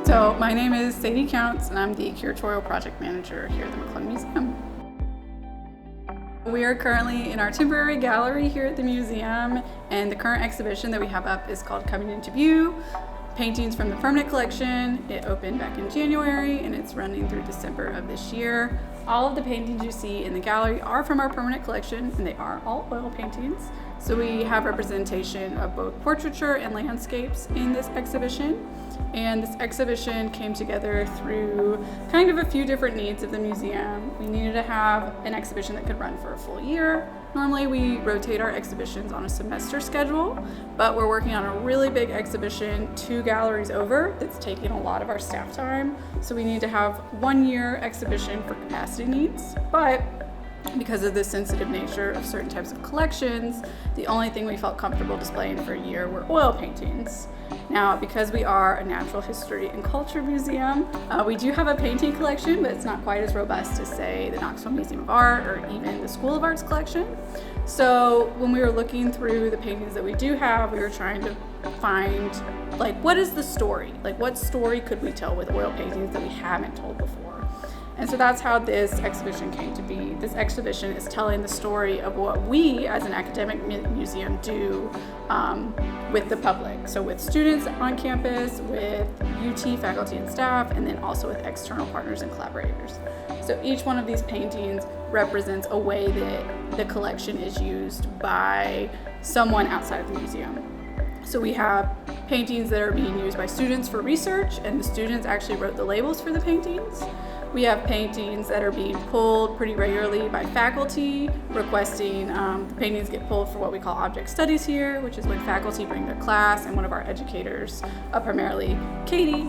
So my name is Sadie Counts, and I'm the curatorial project manager here at the McClung Museum. We are currently in our temporary gallery here at the museum, and the current exhibition that we have up is called Coming Into View, Paintings from the Permanent Collection. It opened back in January, and it's running through December of this year. All of the paintings you see in the gallery are from our permanent collection, and they are all oil paintings. So we have representation of both portraiture and landscapes in this exhibition. And this exhibition came together through kind of a few different needs of the museum. We needed to have an exhibition that could run for a full year. Normally we rotate our exhibitions on a semester schedule, but we're working on a really big exhibition 2 galleries over that's taking a lot of our staff time. So we need to have 1-year exhibition for capacity needs, but because of the sensitive nature of certain types of collections, the only thing we felt comfortable displaying for a year were oil paintings. Now, because we are a natural history and culture museum, we do have a painting collection, but it's not quite as robust as, say, the Knoxville Museum of Art or even the School of Arts collection. So when we were looking through the paintings that we do have, we were trying to find, what is the story? What story could we tell with oil paintings that we haven't told before? And so that's how this exhibition came to be. This exhibition is telling the story of what we as an academic museum do with the public. So with students on campus, with UT faculty and staff, and then also with external partners and collaborators. So each one of these paintings represents a way that the collection is used by someone outside of the museum. So we have paintings that are being used by students for research, and the students actually wrote the labels for the paintings. We have paintings that are being pulled pretty regularly by faculty requesting the paintings get pulled for what we call object studies here, which is when faculty bring their class and one of our educators, primarily Katie,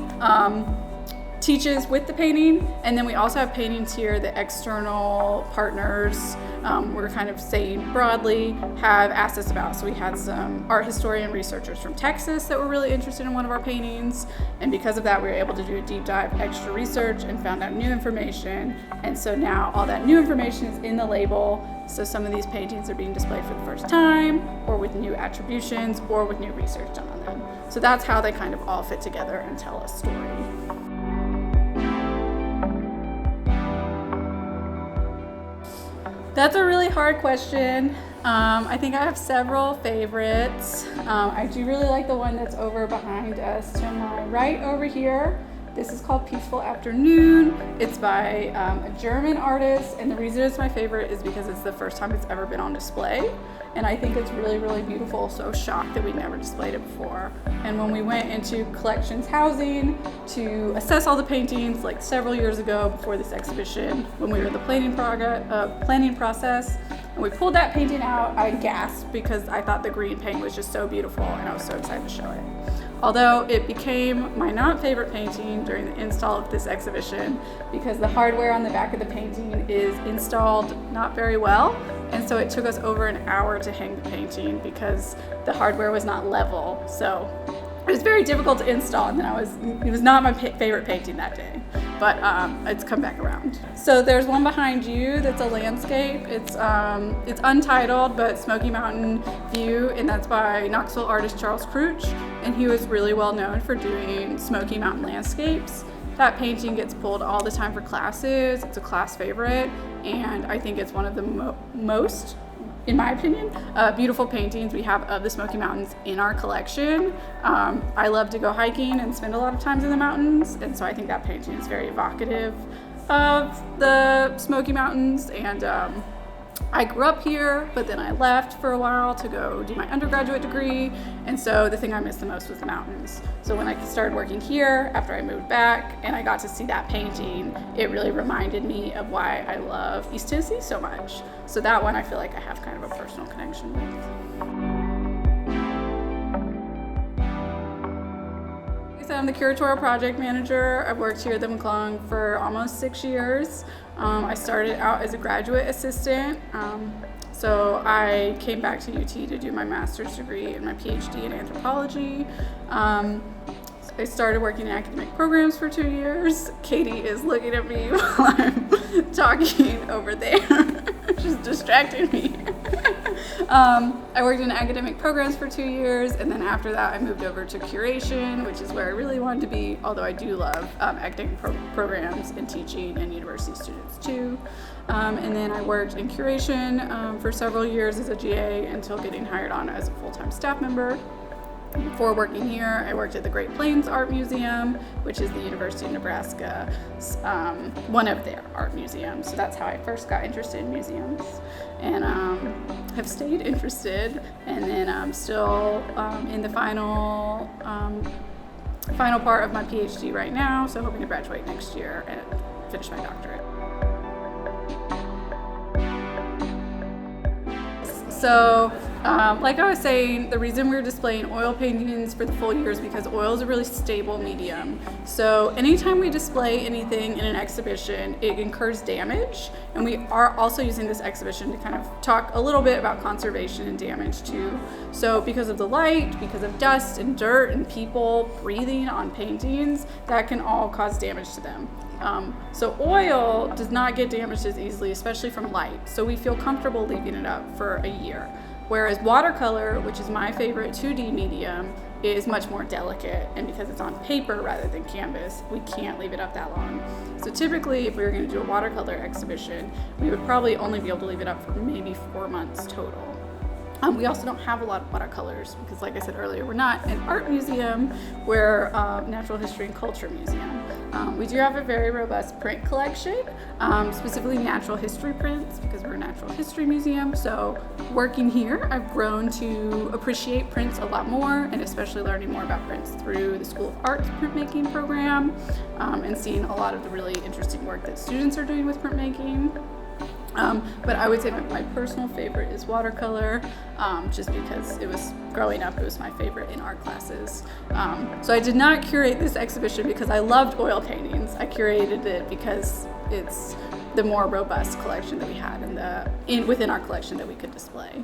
teaches with the painting. And then we also have paintings here that external partners, we're kind of saying broadly, have asked us about. So we had some art historian researchers from Texas that were really interested in one of our paintings. And because of that, we were able to do a deep dive extra research and found out new information. And so now all that new information is in the label. So some of these paintings are being displayed for the first time, or with new attributions, or with new research done on them. So that's how they kind of all fit together and tell a story. That's a really hard question. I think I have several favorites. I do really like the one that's over behind us to my right over here. This is called Peaceful Afternoon. It's by a German artist, and the reason it's my favorite is because it's the first time it's ever been on display. And I think it's really, really beautiful, so shocked that we never displayed it before. And when we went into collections housing to assess all the paintings, several years ago before this exhibition, when we were in the planning process, and we pulled that painting out, I gasped because I thought the green paint was just so beautiful, and I was so excited to show it. Although it became my not favorite painting during the install of this exhibition because the hardware on the back of the painting is installed not very well. And so it took us over an hour to hang the painting because the hardware was not level. So it was very difficult to install, and then it was not my favorite painting that day, but it's come back around. So there's one behind you that's a landscape. It's untitled, but Smoky Mountain View, and that's by Knoxville artist Charles Crouch, and he was really well known for doing Smoky Mountain landscapes. That painting gets pulled all the time for classes. It's a class favorite, and I think it's one of the most, in my opinion, beautiful paintings we have of the Smoky Mountains in our collection. I love to go hiking and spend a lot of time in the mountains, and so I think that painting is very evocative of the Smoky Mountains. And I grew up here, but then I left for a while to go do my undergraduate degree, and so the thing I missed the most was the mountains. So when I started working here after I moved back and I got to see that painting, it really reminded me of why I love East Tennessee so much. So that one I feel like I have kind of a personal connection with. I'm the curatorial project manager. I've worked here at the McClung for almost 6 years. I started out as a graduate assistant. So I came back to UT to do my master's degree and my PhD in anthropology. I started working in academic programs for 2 years. Katie is looking at me while I'm talking over there. She's distracting me. I worked in academic programs for 2 years, and then after that I moved over to curation, which is where I really wanted to be, although I do love academic programs and teaching and university students too. And then I worked in curation for several years as a GA until getting hired on as a full-time staff member. Before working here, I worked at the Great Plains Art Museum, which is the University of Nebraska's one of their art museums. So that's how I first got interested in museums, and have stayed interested. And then I'm still in the final part of my PhD right now, so hoping to graduate next year and finish my doctorate. So, like I was saying, the reason we're displaying oil paintings for the full year is because oil is a really stable medium. So anytime we display anything in an exhibition, it incurs damage. And we are also using this exhibition to kind of talk a little bit about conservation and damage too. So because of the light, because of dust and dirt and people breathing on paintings, that can all cause damage to them. So oil does not get damaged as easily, especially from light. So we feel comfortable leaving it up for a year. Whereas watercolor, which is my favorite 2D medium, is much more delicate, and because it's on paper rather than canvas, we can't leave it up that long. So typically, if we were going to do a watercolor exhibition, we would probably only be able to leave it up for maybe 4 months total. We also don't have a lot of watercolors because, like I said earlier, we're not an art museum, we're a natural history and culture museum. We do have a very robust print collection, specifically natural history prints, because we're a natural history museum. So working here, I've grown to appreciate prints a lot more, and especially learning more about prints through the School of Arts printmaking program, and seeing a lot of the really interesting work that students are doing with printmaking. But I would say my personal favorite is watercolor, just because growing up, it was my favorite in art classes. So I did not curate this exhibition because I loved oil paintings. I curated it because it's the more robust collection that we had within our collection that we could display.